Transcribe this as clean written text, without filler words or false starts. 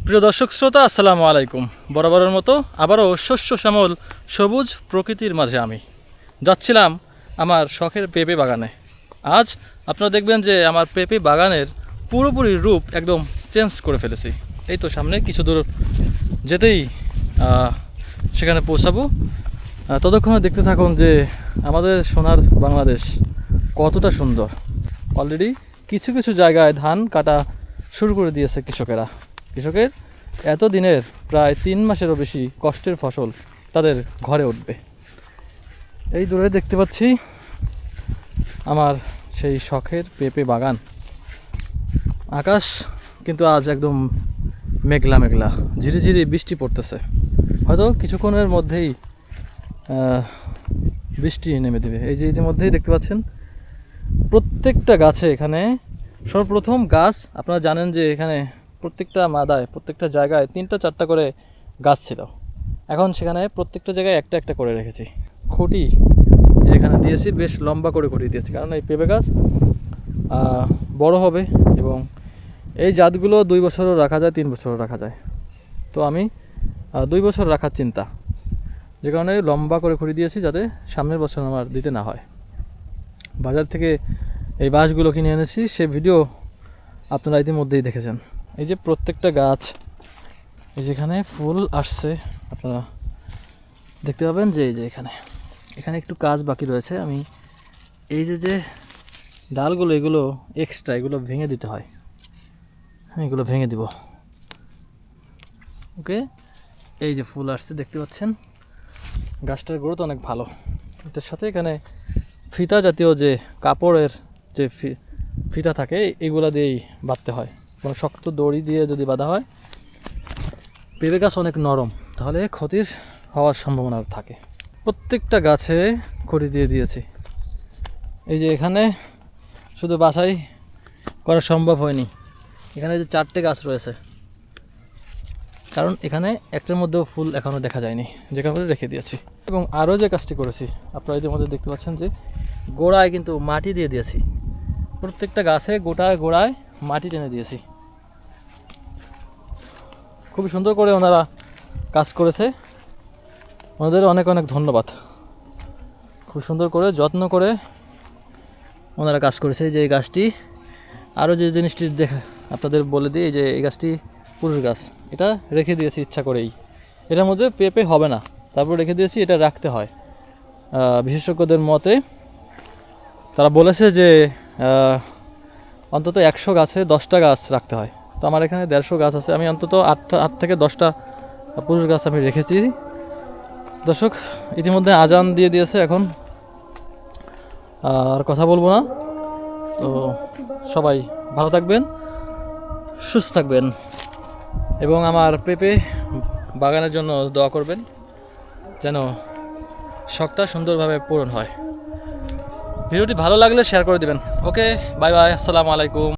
প্রিয় দর্শক শ্রোতা, আসসালামু আলাইকুম। বরাবরের মতো আবারও শস্য শ্যামল সবুজ প্রকৃতির মাঝে আমি যাচ্ছিলাম আমার শখের পেঁপে বাগানে। আজ আপনারা দেখবেন যে আমার পেঁপে বাগানের পুরোপুরি রূপ একদম চেঞ্জ করে ফেলেছি। এই তো সামনে কিছু দূর যেতেই সেখানে পৌঁছাবো। ততক্ষণে দেখতে থাকুন যে আমাদের সোনার বাংলাদেশ কতটা সুন্দর। অলরেডি কিছু কিছু জায়গায় ধান কাটা শুরু করে দিয়েছে কৃষকের এত দিনের প্রায় 3 মাসেরও বেশি কষ্টের ফসল তাদের ঘরে উঠবে। এই দূরে দেখতে পাচ্ছি আমার সেই শখের পেঁপে বাগান। আকাশ কিন্তু আজ একদম মেঘলা মেঘলা, ঝিরিঝিরি বৃষ্টি পড়তেছে। হয়তো কিছুক্ষণের মধ্যেই বৃষ্টি নেমে দেবে। এই যে ইতিমধ্যেই দেখতে পাচ্ছেন প্রত্যেকটা গাছে, এখানে সর্বপ্রথম গাছ, আপনারা জানেন যে এখানে প্রত্যেকটা মাদায় প্রত্যেকটা জায়গায় 3টা-4টা করে গাছ ছিল। এখন সেখানে প্রত্যেকটা জায়গায় একটা একটা করে রেখেছি। খুঁটি এখানে দিয়েছি, বেশ লম্বা করে খুঁটি দিয়েছি, কারণ এই পেঁপে গাছ বড় হবে এবং এই জাতগুলো 2 বছরও রাখা যায়, 3 বছরও রাখা যায়। তো আমি 2 বছর রাখার চিন্তা, যে কারণে লম্বা করে খুঁটি দিয়েছি, যাতে সামনের বছর আমার দিতে না হয়। বাজার থেকে এই বাঁশগুলো কিনে এনেছি, সে ভিডিও আপনারা ইতিমধ্যেই দেখেছেন। এই যে প্রত্যেকটা গাছ, এই যেখানে ফুল আসছে, আপনারা দেখতে পাবেন যে এই যে এখানে একটু কাজ বাকি রয়েছে। আমি এই যে ডালগুলো, এগুলো এক্সট্রা, এগুলো ভেঙে দিতে হয়। এগুলো ভেঙে দিব। ওকে, এই যে ফুল আসছে দেখতে পাচ্ছেন, গাছটার গ্রোথ অনেক ভালো। এটার সাথে এখানে ফিতা জাতীয় যে কাপড়ের যে ফিতা থাকে, এগুলা দিয়েই বাঁধতে হয়। কোনো শক্ত দড়ি দিয়ে যদি বাঁধা হয়, পেঁপে গাছ অনেক নরম, তাহলে ক্ষতির হওয়ার সম্ভাবনা থাকে। প্রত্যেকটা গাছে খুঁটি দিয়ে দিয়েছি। এই যে এখানে শুধু বাছাই করা সম্ভব হয়নি, এখানে যে 4টে গাছ রয়েছে, কারণ এখানে একটার মধ্যেও ফুল এখনও দেখা যায়নি, যে কারণে রেখে দিয়েছি। এবং আরও যে কাজটি করেছি, আপনারা এদের মধ্যে দেখতে পাচ্ছেন যে গোড়ায় কিন্তু মাটি দিয়ে দিয়েছি। প্রত্যেকটা গাছে গোড়ায় মাটি টেনে দিয়েছি। খুব সুন্দর করে ওনারা কাজ করেছে, ওনাদের অনেক অনেক ধন্যবাদ। খুব সুন্দর করে যত্ন করে ওনারা কাজ করেছে। যে এই গাছটি, আরও যে জিনিসটি আপনাদের বলে দিই, যে এই গাছটি পুরুষ গাছ, এটা রেখে দিয়েছি ইচ্ছা করেই। এটার মধ্যে পেঁপে হবে না, তারপর রেখে দিয়েছি। এটা রাখতে হয়, বিশেষজ্ঞদের মতে তারা বলেছে যে অন্তত 100 গাছে 10টা গাছ রাখতে হয়। তো আমার এখানে 150 গাছ আছে, আমি অন্তত 8 থেকে 10টা পুরুষ গাছ আমি রেখেছি। দর্শক, ইতিমধ্যে আজান দিয়ে দিয়েছে, এখন আর কথা বলবো না। তো সবাই ভালো থাকবেন, সুস্থ থাকবেন এবং আমার পেঁপে বাগানের জন্য দোয়া করবেন, যেন শখটা সুন্দরভাবে পূরণ হয়। ভিডিওটি ভালো লাগলে শেয়ার করে দিবেন। ওকে, বাই বাই, আসসালামু আলাইকুম।